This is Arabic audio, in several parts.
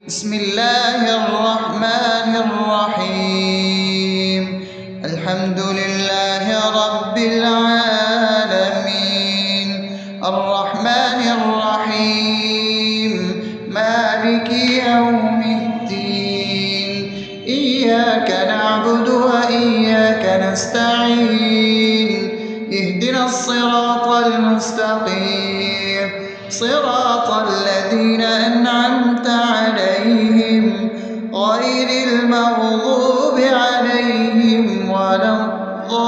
بسم الله الرحمن الرحيم. الحمد لله رب العالمين، الرحمن الرحيم، مالك يوم الدين. إياك نعبد وإياك نستعين، اهدنا الصراط المستقيم، صراط الذين أنعمت عليهم غير المغضوب عليهم ولا الضالين.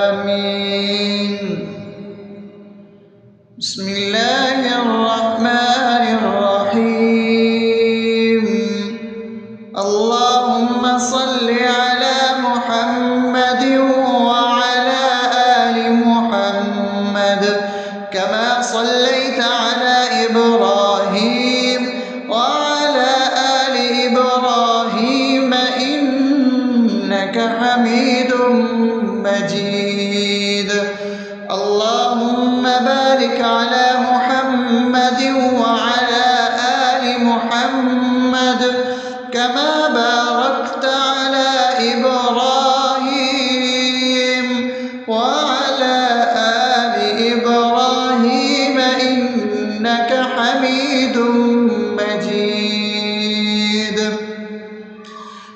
آمين. بسم الله الرحمن الرحيم. اللهم صل على محمد وعلى آل محمد كما صليت على إبراهيم وعلى آل إبراهيم إنك حميد مجيد. اللهم بارك على محمد وعلى آل محمد كما باركت على إبراهيم وعلى آل إبراهيم إنك حميد مجيد.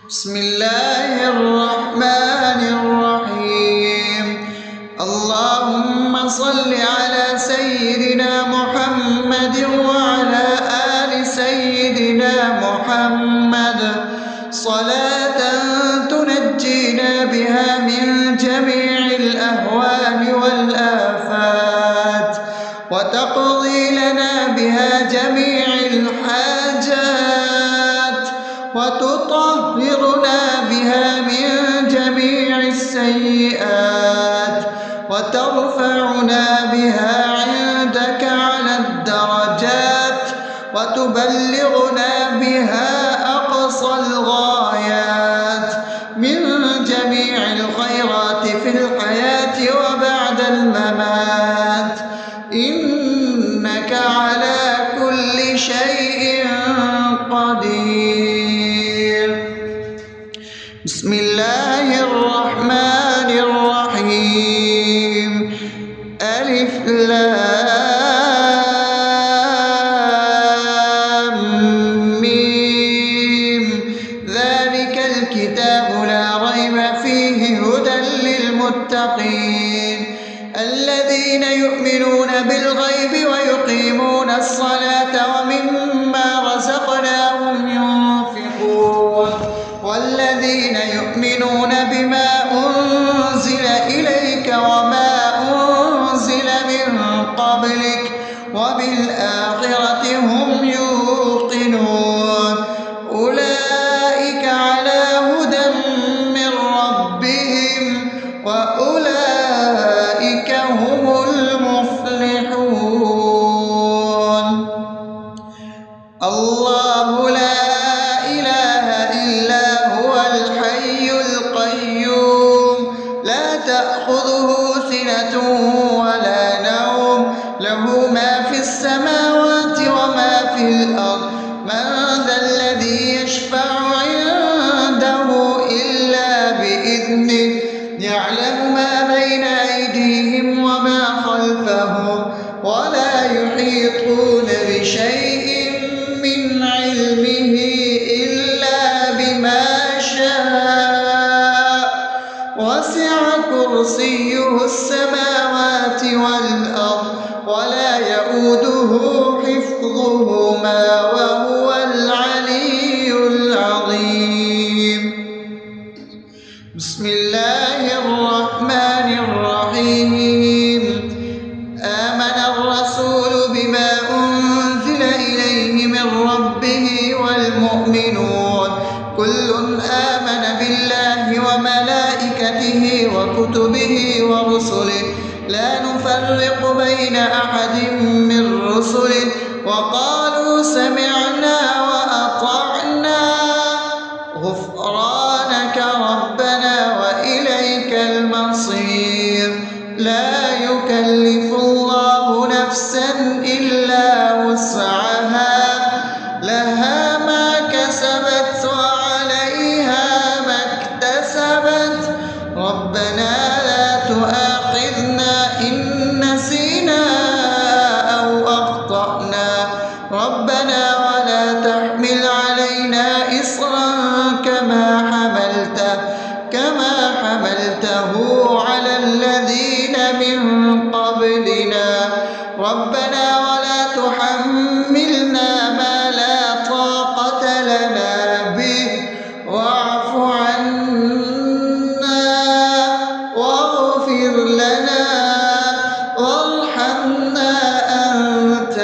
بسم الله الرحمن الرحيم. اللهم صل على سيدنا محمد وعلى آل سيدنا محمد صلاة تنجينا بها من جميع الأهوال والآفات، وتقضي لنا بها جميع الحاجات، وتطهرنا بها من جميع السيئات، وترفعنا بها عندك على الدرجات، وتبلغنا بها أقصى الغايات من جميع الخيرات في الحياة وبعد الممات، إنك على كل شيء قدير. بسم الله الرحمن الرحيم. ألف لام ميم. ذلك الكتاب لا ريب فيه هدى للمتقين الذين يؤمنون بالغيب ويقيمون الصلاة ومما رزقناهم ينفقون والذين يؤمنون بما أنزل إليك وما أنزل من قبلك وبالآخرة هم يوقنون أولئك على هدى من ربهم وأولئك هم المفلحون. الله لا إله إلا هو الحي القيوم لا تأخذه سنة ولا نوم له ما في السماوات وما في الأرض. من ذا الذي يشفع عنده إلا بإذنه يعلم ما بين أيديهم وما خلفهم ولا يحيطون بشيء من علمه إلا بما شاء وسع كرسيه السماوات والأرض ولا يؤوده حفظهما وهو العلي العظيم. بسم الله الرحمن الرحيم. آمن الرسول بما أنزل إليه من ربه والمؤمنون كل آمن بالله وملائكته وكتبه ورسله لا نفرق بين أحد من رسله وقالوا سمعنا وأطعنا غفرانك ربنا وإليك المصير. لا يكلف يكلف الله نفسا إلا وسعها لها ما كسبت وعليها ما اكتسبت ربنا لا تؤاخذنا إن نسينا أو أخطأنا ربنا ولا تحمل علينا إصرا كما حملته على الذين من قبلنا ربنا ولا تحملنا ما لا طاقة لنا به واعف عنا واغفر لنا وارحمنا أنت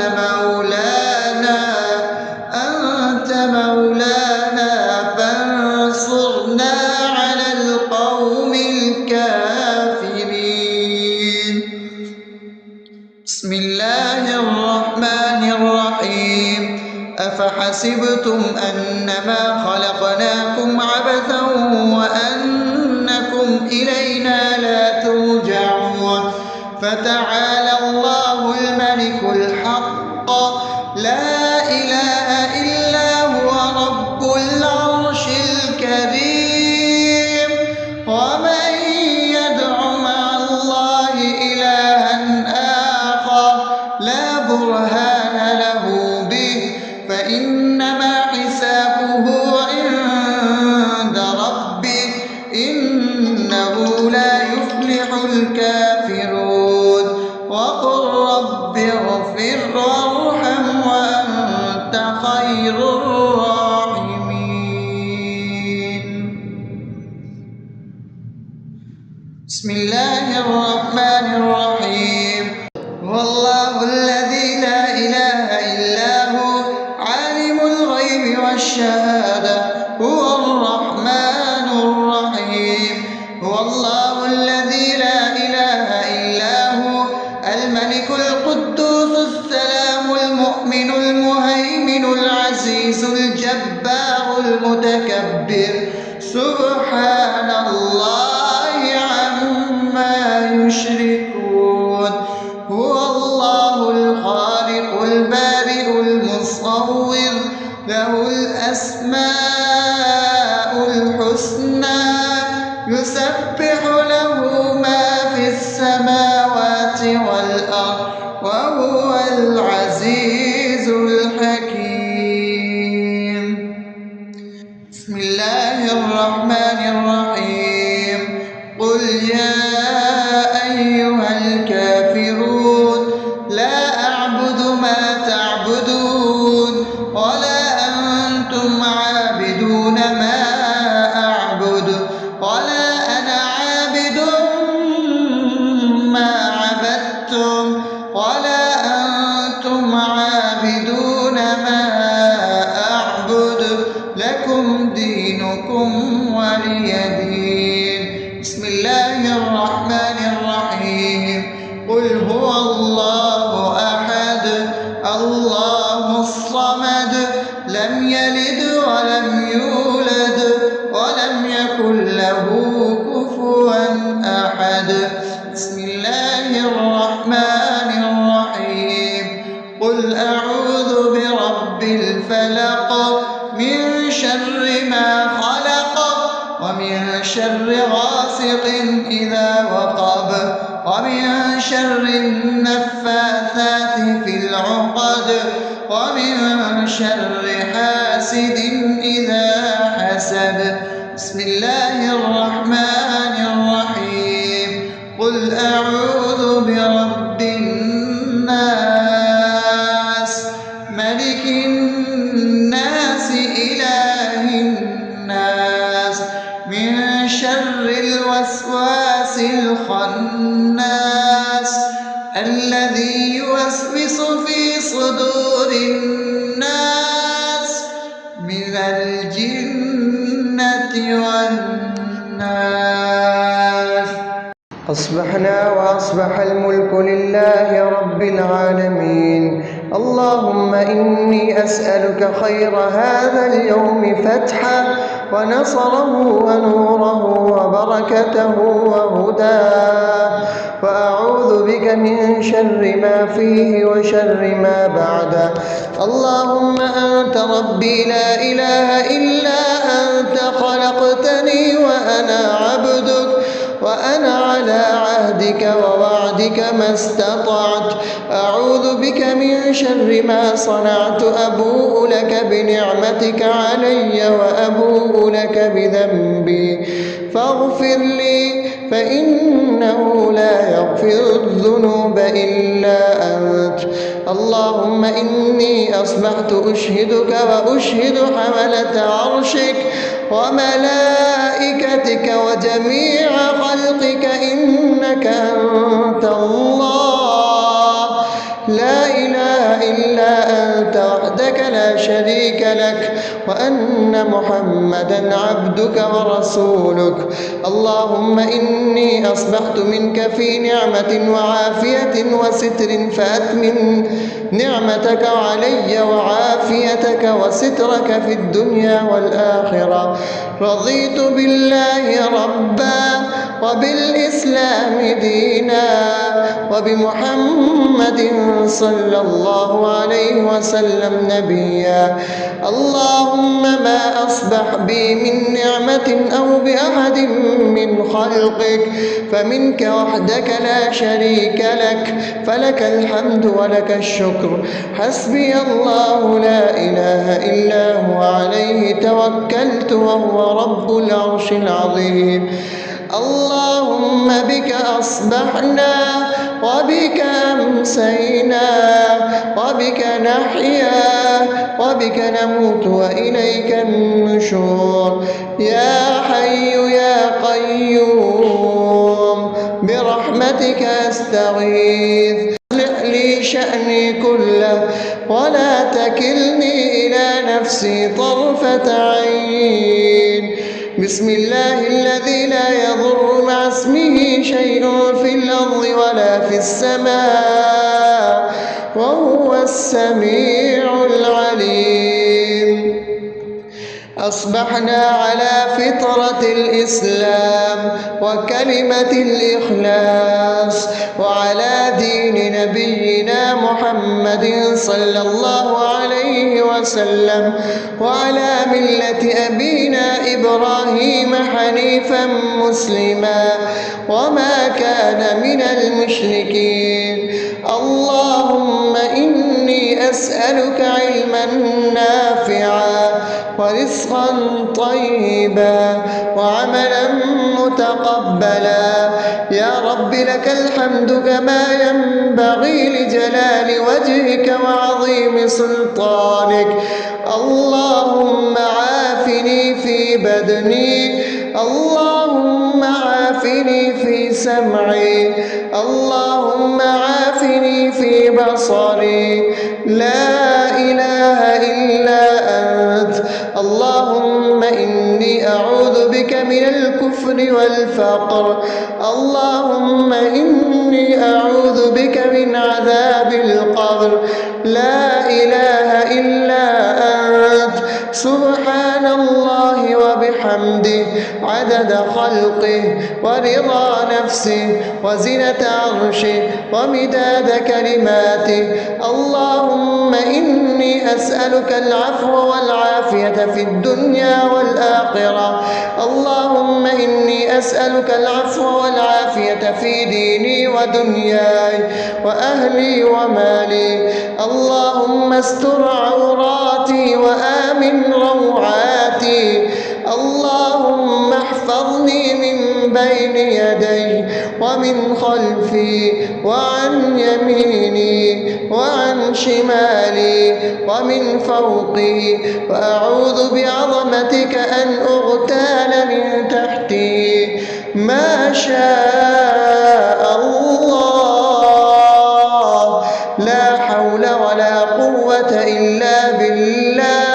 مولانا فانصرنا على القوم الكافرين. بسم الله الرحمن الرحيم أفحسبتم أنما خلقناكم عبثا وأنكم إلينا لا ترجعون فتعالى الله الملك الحق لا إله إلا هو رب العرش الكريم ومن يدع مع الله إلها آخر لا برهان له به فإنما حسابه عند ربه إنه لا يفلح الكافرون وقل رب اغفر وارحم وأنت خير الراحمين. بسم الله الرحمن الرحيم هو الله الذي لا إله إلا هو عالم الغيب والشهادة هو الرحمن الرحيم هو الله الذي لا إله إلا هو الملك القدوس السلام المؤمن المهيمن العزيز الجبار المتكبر سبحان الله عما يشركون هو الله الخالق البارئ المصور له الأسماء الحسنى يسبح له ما في السماوات والأرض وهو العزيز الحكيم. بسم الله الرحمن الرحيم قل يا أيها الكافرون لا أعبد ما تعبدون ولا أنتم عابدون ما أعبد ولا أنا عابد ما عبدتم ولا أنتم عابدون ما أعبد لكم دينكم ولي دين. بسم الله الرحمن الرحيم قل هو الله أحد الله الصمد لم يلد ولم يولد ولم يكن له كفوا أحد. بسم الله الرحمن الرحيم قل أعوذ برب الفلق من شر ما خلق ومن شر غاسق إذا وقب ومن شر النفاثات في العقد ومن شر حاسد إذا حسد. بسم الله الرحمن الرحيم قل أعوذ برب الناس ملك الناس إله الناس من شر الوسواس الخناس الذي يوسوس في صدور الناس من الجنة والناس. أصبحنا وأصبح الملك لله رب العالمين. اللهم إني أسألك خير هذا اليوم فتحه ونصره ونوره وبركته وهداه، وأعوذ بك من شر ما فيه وشر ما بعده. اللهم أنت ربي لا إله إلا أنت، خلقتني وأنا عبدك، وأنا على عهدك ووعدك ما استطعت. أعوذ بك من شر ما صنعت، أبوء لك بنعمتك علي وأبوء لك بذنبي، فاغفر لي فإنه لا يغفر الذنوب إلا أنت. اللهم إني أصبحت أشهدك وأشهد حملة عرشك وملائكتك وجميع خلقك إنك أنت الله، لا إله إلا أنت وحدك لا شريك لك، وأن محمدا عبدك ورسولك. اللهم إني أصبحت منك في نعمة وعافية وستر، فأتمم نعمتك علي وعافيتك وسترك في الدنيا والآخرة. رضيت بالله ربا وبالإسلام دينا وبمحمد صلى الله عليه وسلم نبيا. اللهم ما أصبح بي من نعمة أو بأحد من خلقك فمنك وحدك لا شريك لك، فلك الحمد ولك الشكر. حسبي الله لا إله إلا هو، عليه توكلت وهو رب العرش العظيم. اللهم بك أصبحنا وبك أمسينا وبك نحيا وبك نموت وإليك النشور. يا حي يا قيوم برحمتك أستغيث، أصلح لي شأني كله ولا تكلني إلى نفسي طرفة عين. بسم الله الذي لا يضر مع اسمه شيء في الأرض ولا في السماء، وهو السميع العليم. أصبحنا على فطرة الإسلام وكلمة الإخلاص وعلى دين نبينا محمد صلى الله عليه وسلم وعلى ملة أبينا إبراهيم حنيفا مسلما وما كان من المشركين. اللهم إني أسألك علما نافعا ورزقا طيبا وعملا متقبلا. يا رب لك الحمد كما ينبغي لجلال وجهك وعظيم سلطانك. اللهم عافني في بدني، اللهم عافني في سمعي، اللهم عافني في بصري. لا إله إلا أنت. اللهم إني أعوذ بك من الكفر والفقر. اللهم إني أعوذ بك من عذاب القبر. لا إله إلا أنت. سبحان الله وبحمده عدد خلقه ورضا نفسه وزنة عرشه ومداد كلماته. اللهم إني أسألك العفو والعافية في الدنيا والآخرة. اللهم إني أسألك العفو والعافية في ديني ودنياي وأهلي ومالي. اللهم استر عوراتي وآمن روعاتي. اللهم احفظني من بين يدي ومن خلفي وعن يميني وعن شمالي ومن فوقي، وأعوذ بعظمتك أن أغتال من تحتي. ما شاء الله، لا حول ولا قوة إلا بالله.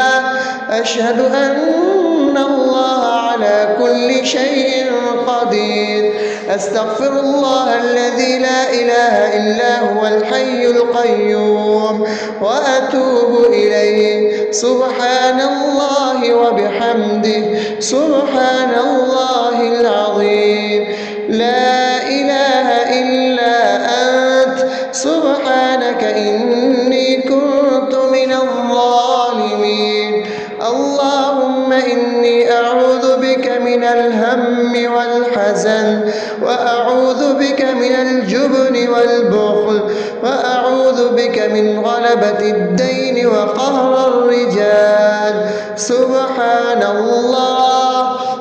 أشهد أن الله على كل شيء قدير. أستغفر الله الذي لا إله إلا هو الحي القيوم وأتوب إليه. سبحان الله وبحمده سبحان الله العظيم. لا إله إلا أنت سبحانك إني كنت من الظالمين. اللهم إني أعوذ بك من الهم والحزن، وأعوذ بك من الجبن والبخل، وأعوذ بك من غلبة الدين وقهر الرجال. سبحان الله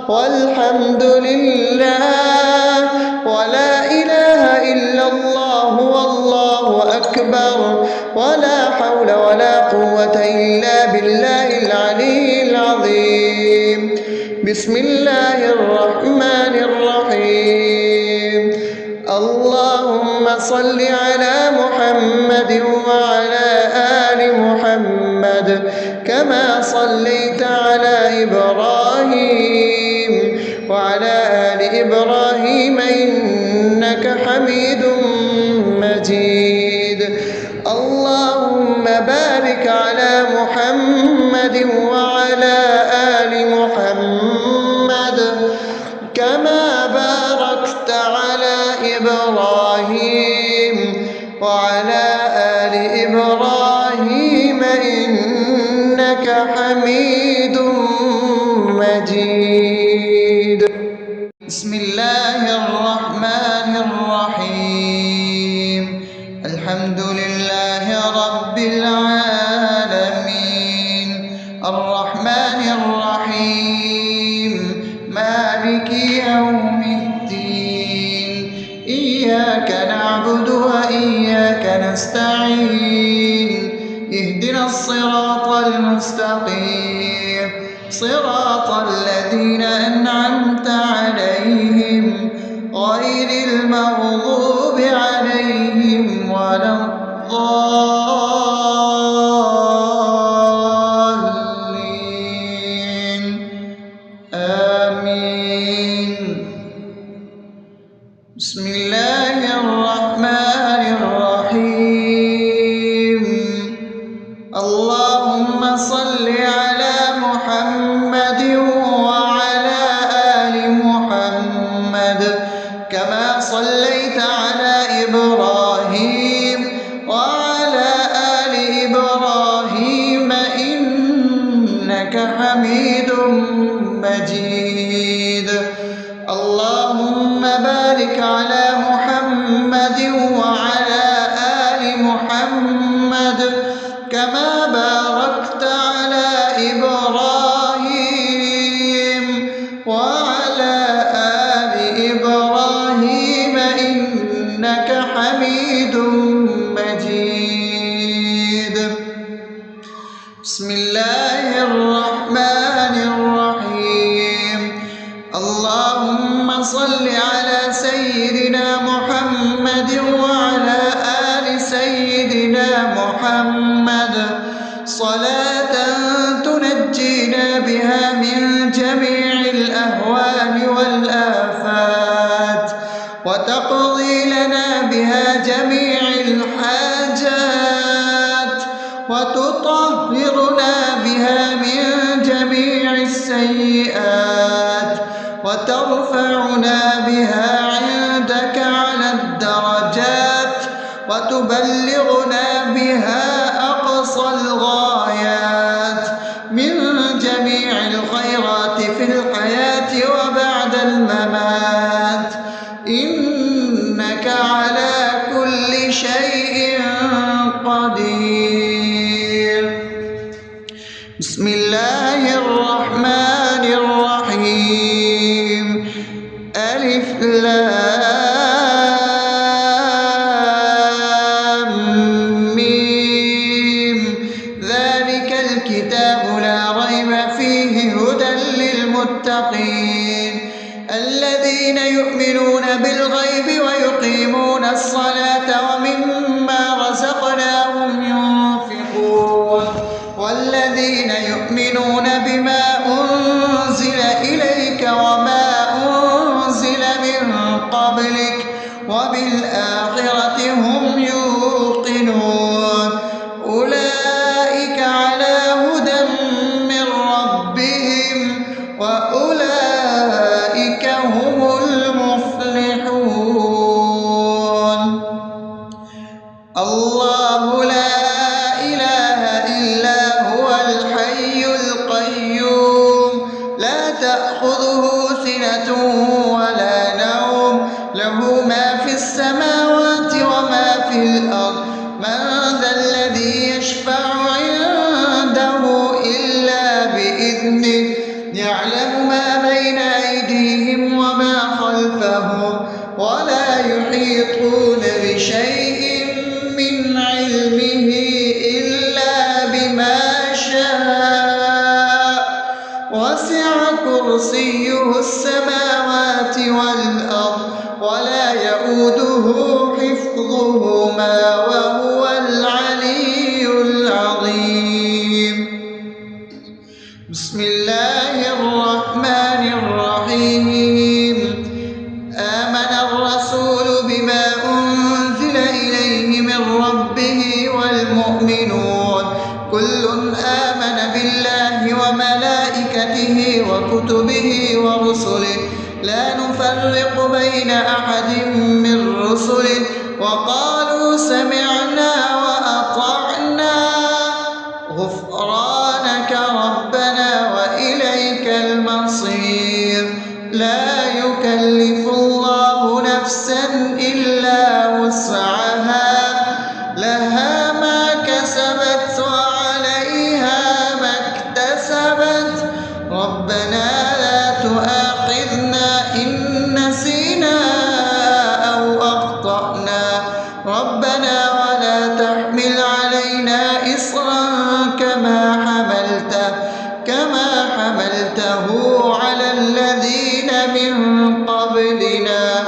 والحمد لله ولا إله إلا الله والله أكبر ولا حول ولا قوة إلا بالله العلي العظيم. بسم الله الرحمن الرحيم. اللهم صل على محمد وعلى آل محمد كما صليت على إبراهيم وعلى آل إبراهيم إنك حميد مجيد. اللهم بارك على محمد وعلى آل محمد كما باركت على إبراهيم وعلى آل إبراهيم إنك حميد مجيد. بسم الله الرحمن الرحيم. الحمد لله رب العالمين الرحمن الرحيم مالك يوم الدين. إياك نعبد وإياك نستعين. اهدنا الصراط المستقيم صراط الذين أنعمت عليهم غير المغضوب عليهم ولا الضالين. آمين. بسم الله الرحمن الرحيم. اللهم صل على محمد وعلى آل محمد كما صليت على إبراهيم وعلى آل إبراهيم إنك حميد مجيد. اللهم بارك على محمد وعلى آل محمد كما باركت على إبراهيم وعلى آل إبراهيم إنك حميد مجيد. بسم الله الرحمن الرحيم. اللهم صل على سيدنا محمد وعلى آل سيدنا محمد صلاة تنجينا بها من جميع الأهوال والآفات وتقضي لنا بها جميع الحاجات وتطهرنا بها من جميع السيئات وترفعنا بها عندك على الدرجات وتبلغنا بها أقصى الغايات من جميع الخيرات في الحياة وبعد الممات إنك على كل شيء قدير. بسم الله الرحمن الرحيم. ألف لام ميم. ذلك الكتاب لا ريب فيه هدى للمتقين الذين يؤمنون بالغيب ويقيمون الصلاة ومما رزقناهم ينفقون والذين يؤمنون الله لا إله إلا هو الحي القيوم لا تأخذه سنة ولا نوم له ما في السماوات وما في الأرض من ذا الذي يشفع عنده إلا بإذنه يعلم ما بين أيديهم وما خلفهم ولا يحيطون بشيء من علمه إلا بما شاء وسع كرسيه السماوات والأرض ولا يئوده حفظهما وهو العلي العظيم بسم الله الرحمن الرحيم آمن الرسول بما أنزل إليه من ربه والمؤمنون كل آمن بالله وملائكته وكتبه ورسله لا نفرق بين أحد من رسله وقالوا سمعنا وأطعنا غفرانك ربنا وإليك المصير لا يكلف الله نفسا إلا وسعها لها ما كسبت وعليها ما اكتسبت ربنا لا تؤاخذنا إن نسينا أو أخطأنا ربنا ولا تحمل علينا إصرا كما حملته على الذين من قبلنا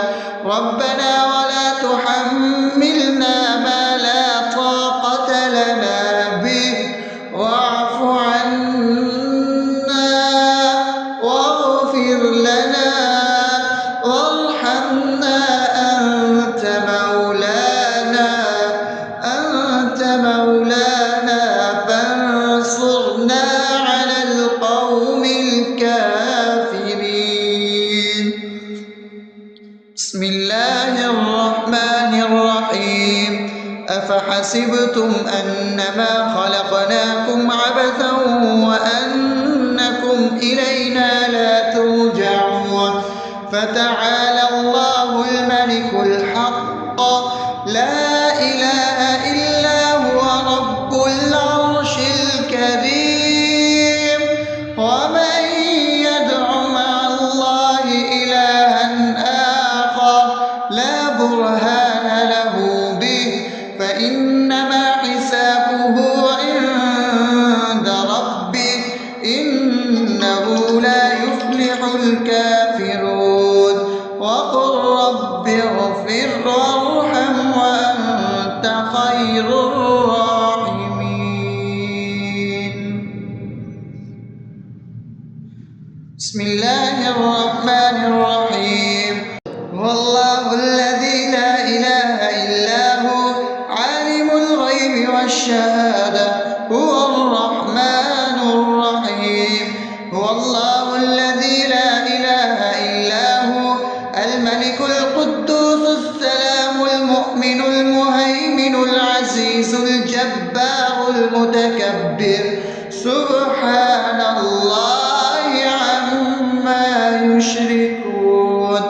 ربنا ولا تحملنا ما لا طاقة لنا به واعف عنا واغفر لنا وارحمنا أنت مولانا فانصرنا على القوم الكافرين بسم الله الرحمن الرحيم أفحسبتم أنما خلقناكم عبثا وأنكم إلينا لا ترجعون فتعالى الله الملك الحق لا إله إلا هو رب العرش الكريم ومن يدع مع الله إلها آخر لا برهان له به فإنما حسابه عند ربه إنه لا يفلح الكافرون وقل رب اغفر وارحم وأنت خير الراحمين بسم الله الرحمن الرحيم هو الله الذي لا إله إلا هو عالم الغيب والشهادة هو الرحمن الرحيم هو الله الذي لا إله إلا هو الملك القدوس السلام المؤمن المهيمن العزيز الجبار المتكبر سبحان الله عما يشركون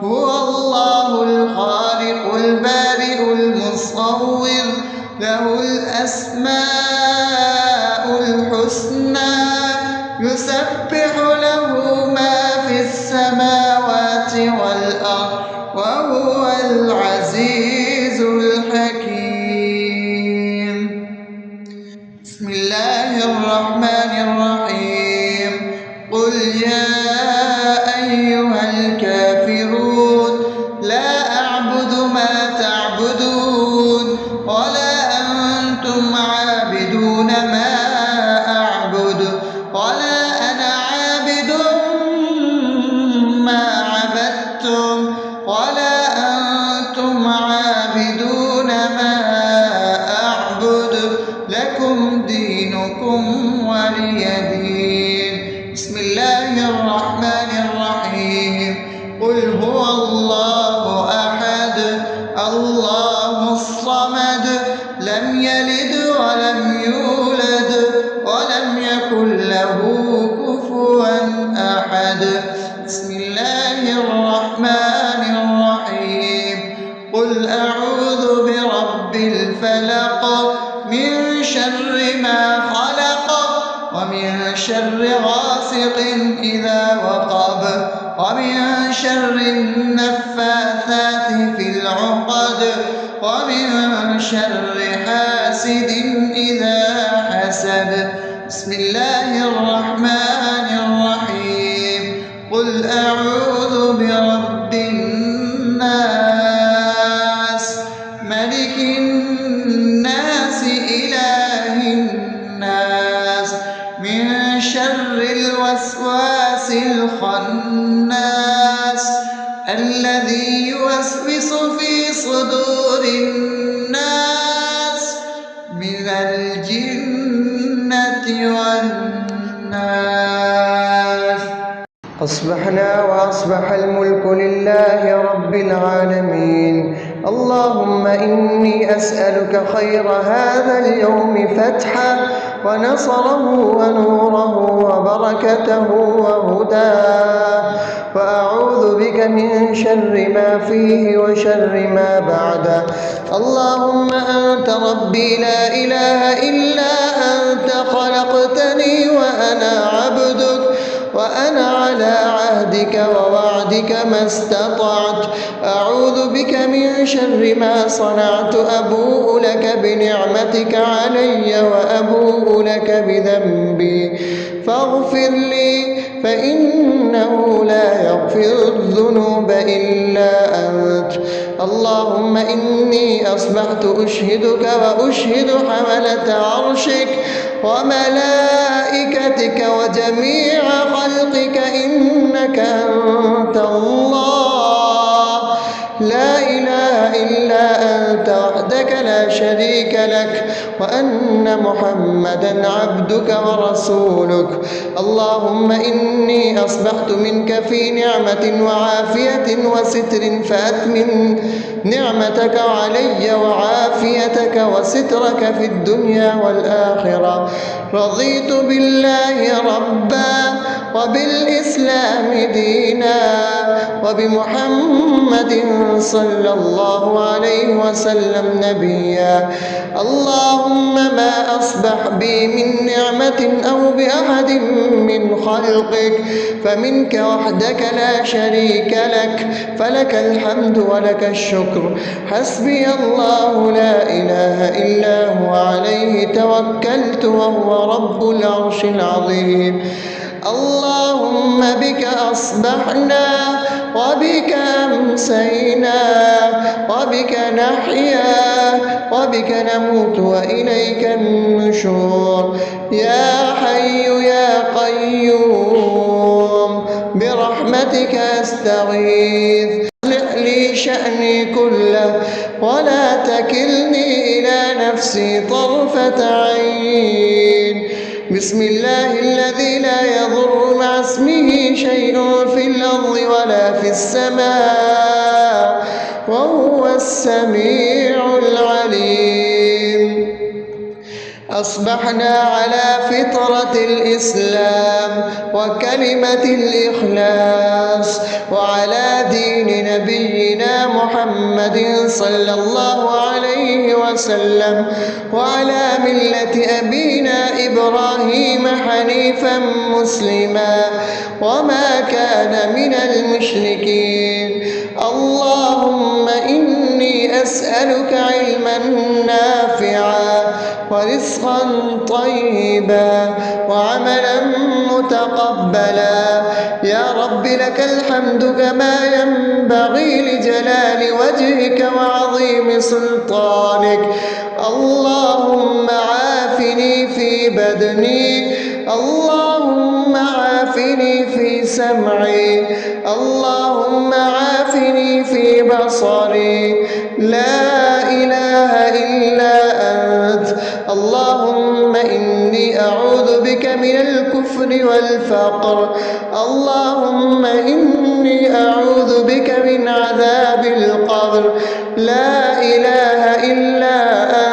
هو الله الخالق البارئ المصور له الأسماء الحسنى يسبح له ما في السماوات والأرض وهو العزيز الحكيم بسم الله الرحمن الرحيم قل يا أيها الكافرون لا أعبد ما تعبدون ولا أنتم عابدون ما أعبد ولا أنا عابد لم يلد ولم يولد ولم يكن له كفوا أحد. بسم الله الرحمن الرحيم. قل أعوذ برب الفلق من شر ما خلق ومن شر غاسق إذا وقب ومن شر النفاثات في العقد ومن شر حاسد إذا حسد. بسم الله الرحمن الرحيم. قل أعوذ برب الناس ملك الناس إله الناس من شر الوسواس الخناس الذي يوسوس في صدور الناس من الجنة والناس. أصبحنا وأصبح الملك لله رب العالمين. اللهم إني أسألك خير هذا اليوم فتحه ونصره ونوره وبركته وهداه، وأعوذ بك من شر ما فيه وشر ما بعده. اللهم أنت ربي لا إله إلا أنت، خلقتني وأنا عبدك وأنا على عهدك ووعدك ما استطعت. أعوذ بك من شر ما صنعت. أبوء لك بنعمتك علي وأبوء لك بذنبي فاغفر لي، فإنه لا يغفر الذنوب إلا أنت. اللهم إني أصبحت أشهدك وأشهد حملة عرشك وملائكتك وجميع خلقك إنك أنت الله لا إله إلا أنت وحدك لا شريك لك، وأن محمدا عبدك ورسولك. اللهم إني أصبحت منك في نعمة وعافية وستر، فأتمم نعمتك علي وعافيتك وسترك في الدنيا والآخرة. رضيت بالله ربا وبالإسلام دينا وبمحمد صلى الله عليه وسلم نبيا. اللهم ما أصبح بي من نعمة أو بأحد من خلقك فمنك وحدك لا شريك لك، فلك الحمد ولك الشكر. حسبي الله لا إله إلا هو عليه توكلت وهو رب العرش العظيم. اللهم بك أصبحنا وبك أمسينا وبك نحيا وبك نموت وإليك النشور. يا حي يا قيوم برحمتك أستغيث، أصلح لي شأني كله ولا تكلني إلى نفسي طرفة عين. بسم الله الذي لا يضر مع اسمه شيء في الأرض ولا في السماء وهو السميع العليم. أصبحنا على فطرة الإسلام وكلمة الإخلاص وعلى دين نبينا محمد صلى الله عليه وسلم وعلى ملة أبينا إبراهيم حنيفا مسلما وما كان من المشركين. اللهم إني أسألك علما نافعا ورزقا طيبا وعملا متقبلا. يا رب لك الحمد كما ينبغي لجلال وجهك وعظيم سلطانك. اللهم عافني في بدني، اللهم عافني في سمعي، اللهم عافني في بصري. لا إله إلا أنت. اللهم إني أعوذ بك من الكفر والفقر. اللهم إني أعوذ بك من عذاب القبر. لا إله إلا أنت.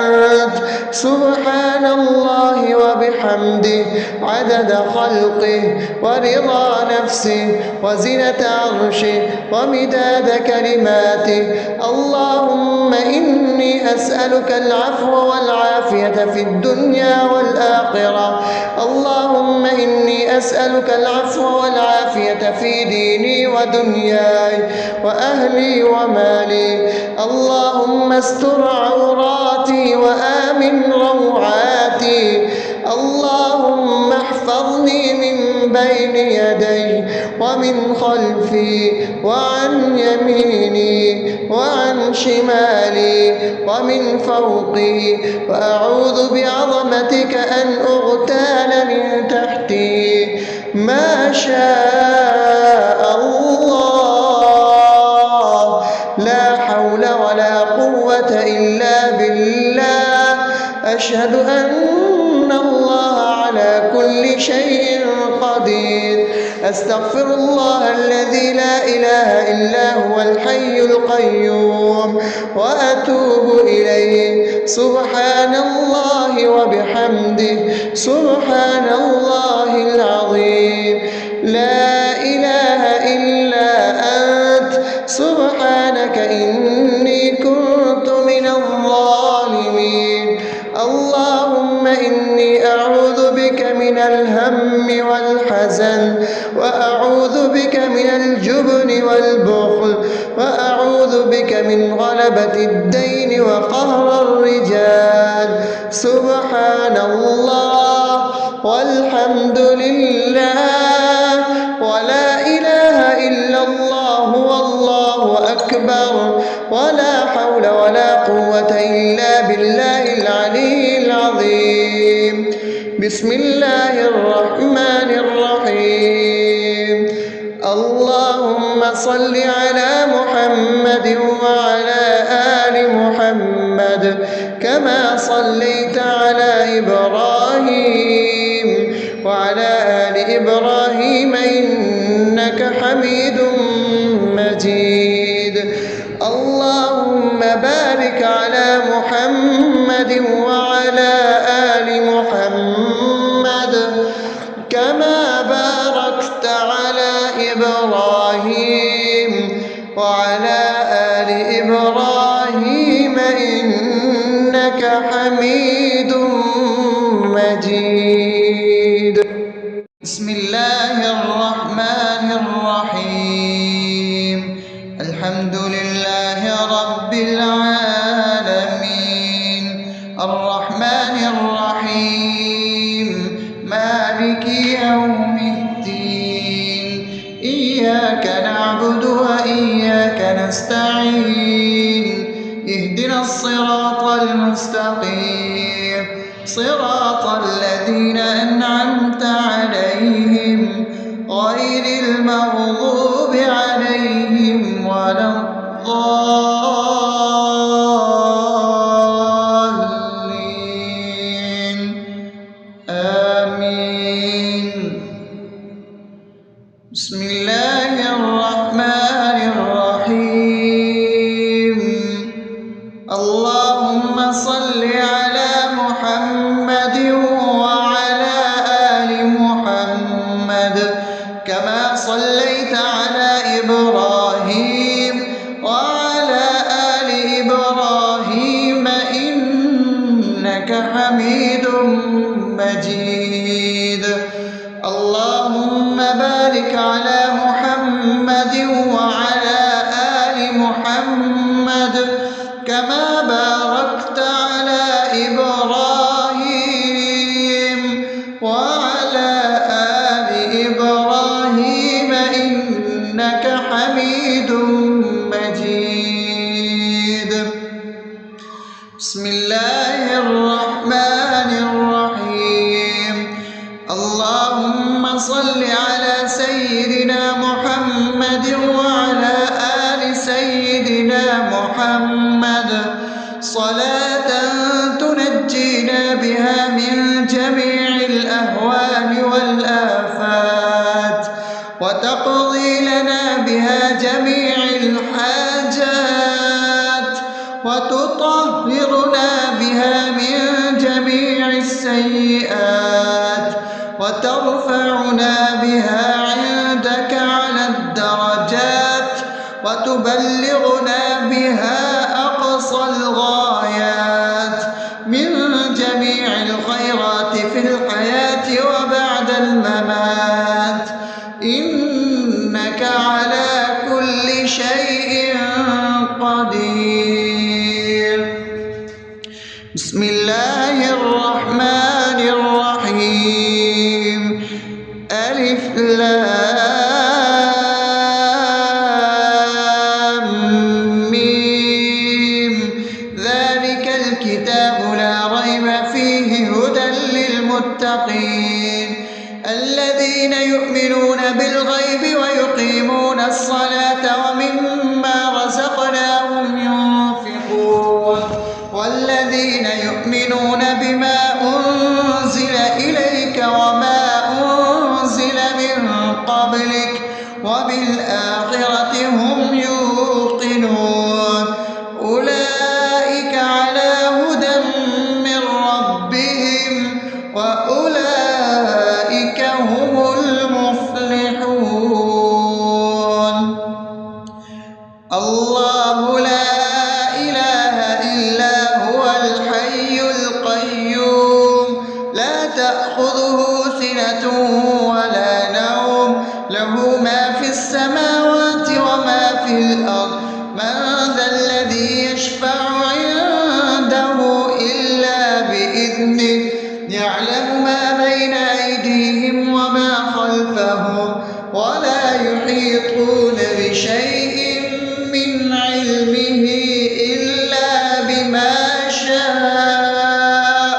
وبحمده عدد خلقه ورضا نفسه وزنة عرشه ومداد كلماته. اللهم إني أسألك العفو والعافية في الدنيا والآخرة. اللهم إني أسألك العفو والعافية في ديني ودنياي وأهلي ومالي. اللهم استر عوراتي وآمن روعاتي. اللهم احفظني من بين يدي ومن خلفي وعن يميني وعن شمالي ومن فوقي، وأعوذ بعظمتك أن أغتال من تحتي. ما شاء الله، لا حول ولا قوة إلا بالله. أشهد أن الله على كل شيء قدير. أستغفر الله الذي لا إله إلا هو الحي القيوم وأتوب إليه. سبحان الله وبحمده، سبحان الله العظيم. لا إله إلا أنت، سبحانك إني كنت من الظالمين. اللهم إني أعوذ بك من الهم والحزن، وأعوذ بك من الجبن والبخل، وأعوذ بك من غلبة الدين وقهر الرجال. سبحان الله والحمد لله ولا إله إلا الله والله أكبر، ولا حول ولا قوة إلا بالله العلي العظيم. بسم الله الرحمن الرحيم. اللهم صل على محمد وعلى آل محمد كما صليت على إبراهيم وعلى آل إبراهيم إنك حميد مجيد. اللهم بارك على محمد وعلى آل محمد كما باركت على إبراهيم وعلى آل إبراهيم إنك حميد مجيد. بسم الله الرحمن الرحيم. الحمد لله رب العالمين، الرحمن الرحيم، مالك يوم الدين. إياك نعبد وإياك نستعين. اهدنا الصراط المستقيم، صراط الذين أنعمت عليهم غير المغضوب عليهم ولا الضالين. آمين. بسم الله الرحمن الرحيم. اللهم صل على محمد وعلى آل محمد كما صليت على إبراهيم وعلى آل إبراهيم إنك حميد مجيد. اللهم بارك على محمد وعلى آل محمد كما باركت على إبراهيم وعلى آل إبراهيم إنك حميد مجيد. بسم الله الرحمن الرحيم. اللهم صل على سيدنا محمد وعلى آل سيدنا محمد صلاة تنجينا بها من جميع الأهوال والآفات، وتقضي لنا بها جميع الحاجات، وتطهرنا بها من جميع السيئات. بسم الله الرحمن الرحيم ألف لام ميم ذلك الكتاب لا ريب فيه هدى للمتقين الذين يؤمنون بالغيب ويقيمون الصلاة ومما رزقناهم ينفقون والذين يؤمنون بما أنزل إليك وما أنزل من قبلك وبالآخرة هم يوقنون أولئك على هدى من ربهم وأولئك هم المفلحون الله لا إله إلا هو الحي القيوم لا تأخذه سنة ولا نوم له ما في السماوات وما في الأرض من ذا الذي يشفع عنده إلا بإذنه يعلم ما بين أيديهم وما خلفهم ولا يحيطون بشيء من علمه إلا بما شاء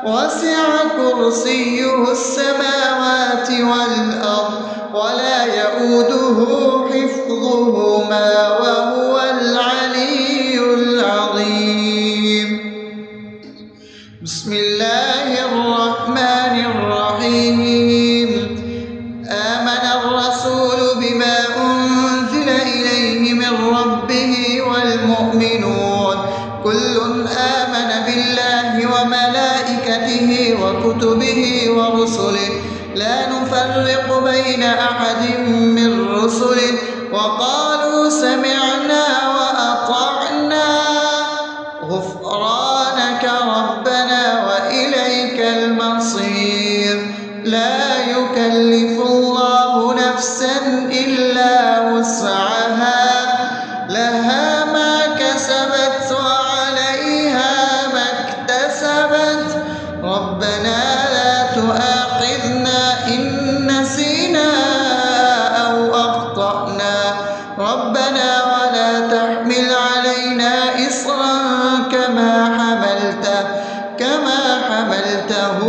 وسع كرسيه السماوات والأرض ولا يؤوده حفظهما وهو العلي العظيم بسم الله الرحمن الرحيم آمن الرسول بما أنزل إليه من ربه والمؤمنون كل آمن بالله وملائكته وكتبه ورسله لا نفرق بين أحد من رسله وقالوا سمعنا وأطعنا غفرانك ربنا وإليك المصير لا يكلف الله نفسا إلا وسعها لها ما كسبت وعليها ما اكتسبت ربنا لا تؤاخذنا إن نسينا أو أخطأنا ربنا ولا تحمل علينا إصرا كما حملته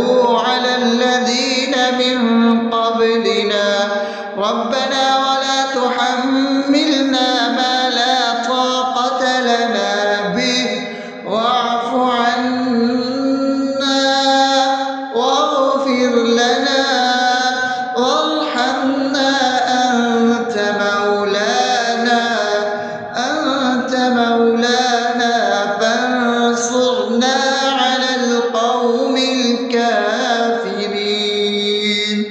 على الذين من قبلنا ربنا ولا تحملنا ما لا طاقة لنا به واعف عنا واغفر لنا وارحمنا أنت مولانا فانصرنا على القوم الكافرين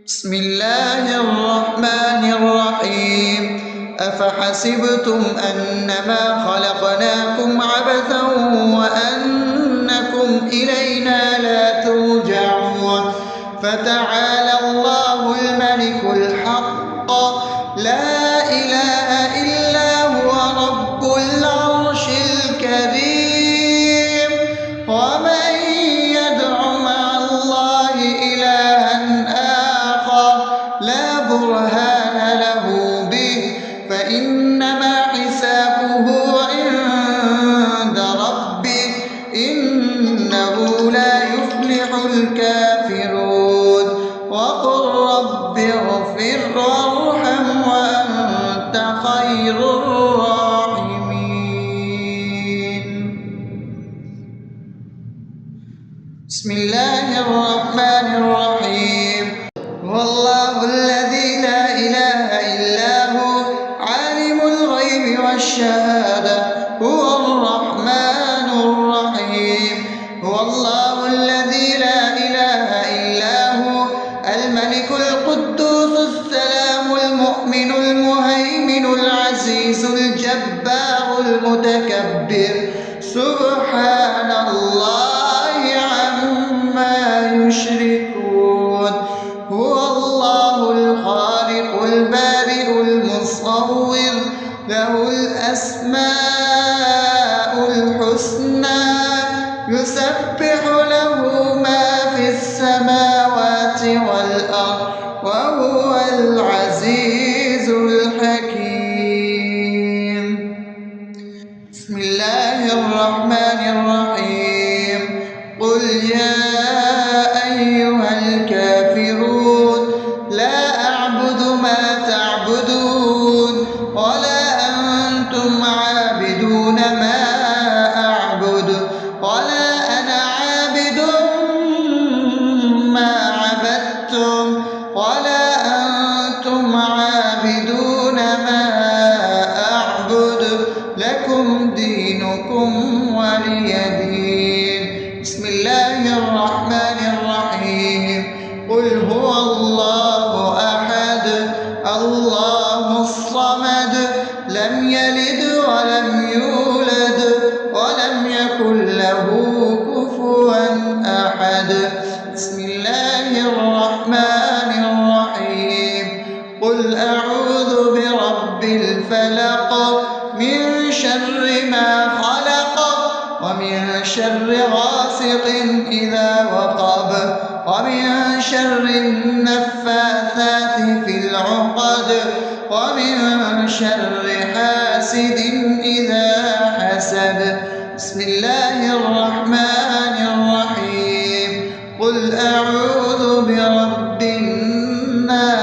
بسم الله الرحمن الرحيم أفحسبتم أنما خلقناكم عبثا وأنكم إلينا لا ترجعون فتعالى الله الملك الحق لا إله إلا هو رب العرش الكريم ومن يدع مع الله إلها آخر لا برهان له به فإنما حسابه عند ربه إنه لا يفلح الكافرون وقل رب اغفر وارحم وأنت خير الراحمين بسم الله الرحمن الرحيم هو الله الذي لا إله إلا هو عالم الغيب والشهادة هو الرحمن الرحيم هو الله الذي لا إله إلا هو الملك القدوس السلام المؤمن المهيمن العزيز الجبار المتكبر سبحان الله عما يشركون هو الله الخالق البارئ المصور له الأسماء الحسنى يسبح له ما في السماوات والأرض وهو العزيز الحكيم. بسم الله الرحمن الرحيم. قل يا أيها الكافرون لا أعبد ما تعبدون ولا أنتم عابدون ما أعبد ولا أنا عابد ما عبدتم ولا أنتم عابدون ما أعبد لكم دينكم ولي دين. بسم الله الرحمن الرحيم. قل هو الله أحد الله الصمد لم يلد ولم يولد ولم يكن له كفوا أحد. بسم الله الرحمن الرحيم. قل أعوذ برب الفلق من شر ما خلق ومن شر غاسق إذا وقب ومن شر النفاثات في العقد ومن شر حاسد إذا حسد. بسم الله الرحمن الرحيم. قل أعوذ برب الناس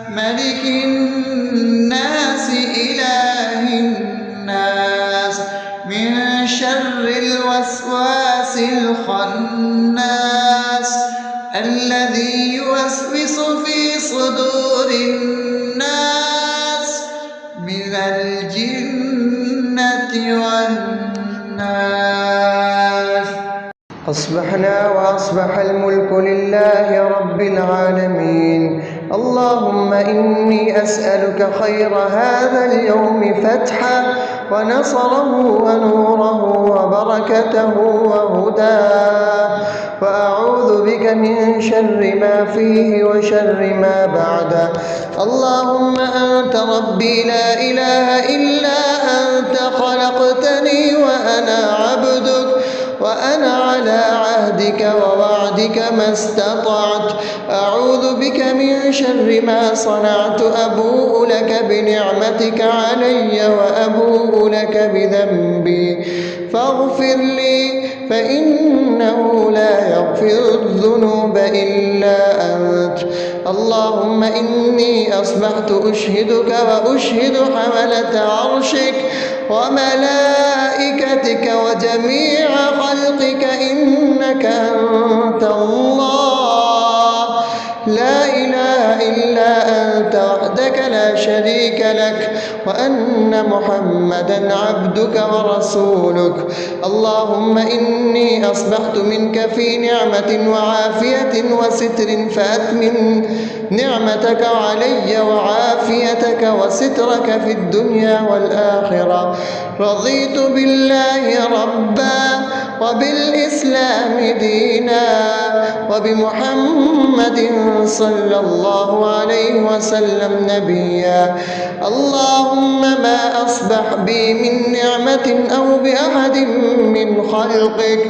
ملك الناس إله الناس من شر الوسواس الخناس الذي يوسوس في صدور الناس من الجنة والناس. أصبحنا وأصبح الملك لله رب العالمين. اللهم إني أسألك خير هذا اليوم فتحه ونصره ونوره وبركته وهداه، وأعوذ بك من شر ما فيه وشر ما بعده. اللهم أنت ربي لا إله إلا أنت خلقتني وأنا عبدك وأنا على عهدك ووعدك ما استطعت. أعوذ بك من شر ما صنعت. أبوء لك بنعمتك علي وأبوء لك بذنبي فاغفر لي فإنه لا يغفر الذنوب إلا أنت. اللهم إني أصبحت أشهدك وأشهد حملة عرشك وملائكتك وجميع خلقك إنك أنت الله لا إله إلا أنت وحدك لا شريك لك، وأن محمدا عبدك ورسولك. اللهم إني أصبحت منك في نعمة وعافية وستر فأتمن نعمتك علي وعافيتك وسترك في الدنيا والآخرة. رضيت بالله ربا وبالإسلام دينا وبمحمد صلى الله عليه وسلم نبيا. اللهم ما أصبح بي من نعمة أو بأحد من خلقك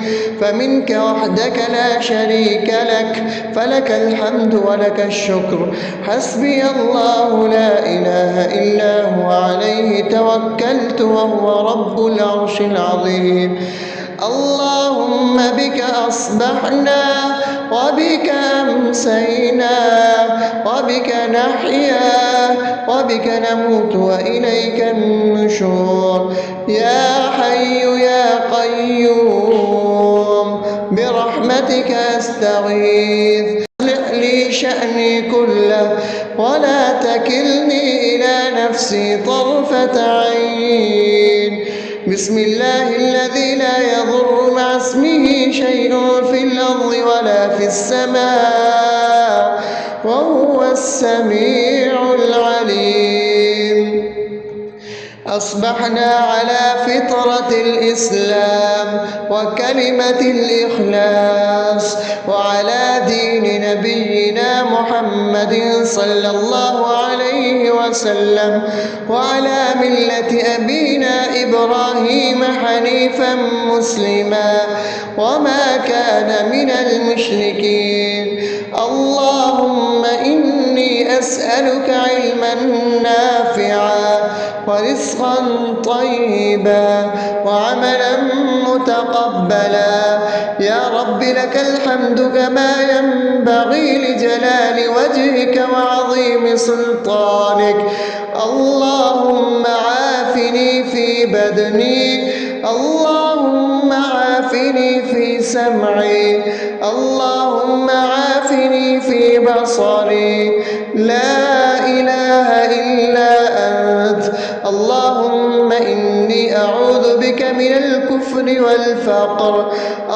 فمنك وحدك لا شريك لك، فلك الحمد ولك الشكر. حسبي الله لا إله إلا هو عليه توكلت وهو رب العرش العظيم. اللهم بك أصبحنا وبك أمسينا وبك نحيا وبك نموت وإليك النشور. يا حي يا قيوم برحمتك أستغيث. أصلح لي شأني كله ولا تكلني إلى نفسي طرفة عين. بسم الله الذي لا يضر مع اسمه شيء في الأرض ولا في السماء وهو السميع العليم. أصبحنا على فطرة الإسلام وكلمة الإخلاص وعلى دين نبينا محمد صلى الله عليه وسلم وعلى ملة أبينا إبراهيم حنيفا مسلما وما كان من المشركين. اللهم إني أسألك علما نافعا ورزقا طيبا وعملا متقبلا. يا رب لك الحمد كما ينبغي لجلال وجهك وعظيم سلطانك. اللهم عافني في بدني، اللهم عافني في سمعي، اللهم عافني في بصري. لا إله إلا أنت. اللهم إني أعوذ بك من الكفر والفقر.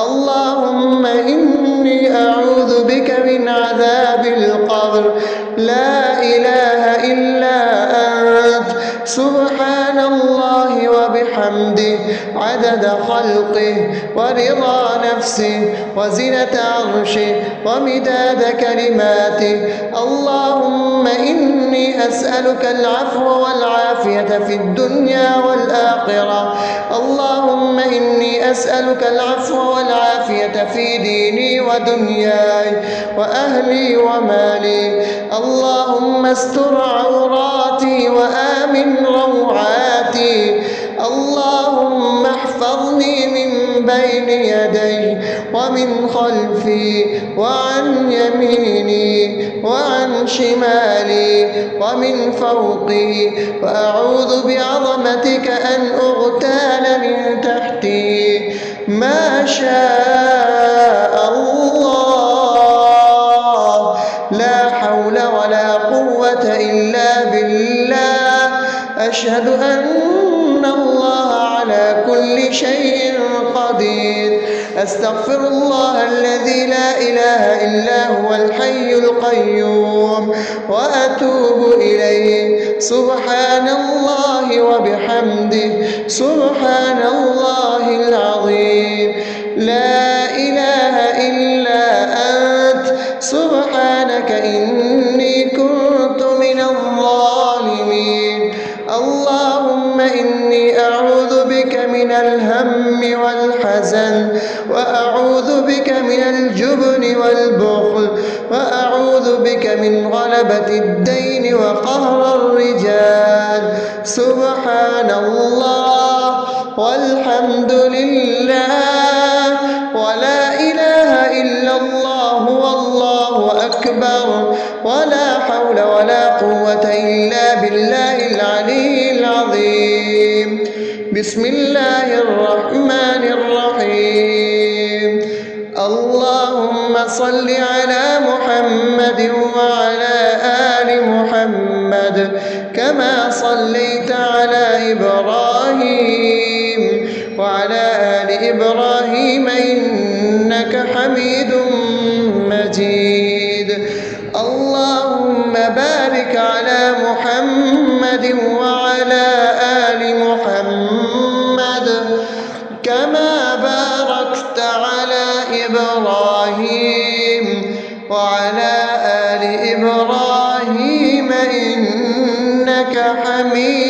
اللهم إني أعوذ بك من عذاب القبر. لا إله إلا أنت. سبحان الله وبحمده عدد خلقه ورضا نفسه وزنة عرشه ومداد كلماته. اللهم إني أسألك العفو والعافية في الدنيا والآخرة. اللهم إني أسألك العفو والعافية في ديني ودنياي وأهلي ومالي. اللهم استر عوراتي وآمن روعاتي. اللهم احفظني من بين يدي ومن خلفي وعن يميني وعن شمالي ومن فوقي، وأعوذ بعظمتك أن أغتال من تحتي. ما شاء الله، لا حول ولا قوة إلا بالله. أشهد أن الله على كل شيء قدير. أستغفر الله الذي لا إله إلا هو الحي القيوم وأتوب إليه. سبحان الله وبحمده سبحان الله العظيم. لا إله إلا أنت. سبحانك إني كنت من الظالمين. اللهم إني أعوذ بك من الهم والحزن، وأعوذ بك من الجبن والبخل، وأعوذ بك من غلبة الدين وقهر الرجال. سبحان الله والحمد لله ولا إله إلا الله والله أكبر ولا حول ولا قوة إلا بالله العلي العظيم. بسم الله الرحمن الرحيم. اللهم صل على محمد وعلى آل محمد كما صليت على إبراهيم وعلى آل إبراهيم إنك حميد مجيد. اللهم بارك على محمد وعلى آل محمد كما باركت على إبراهيم وعلى آل إبراهيم إنك حميد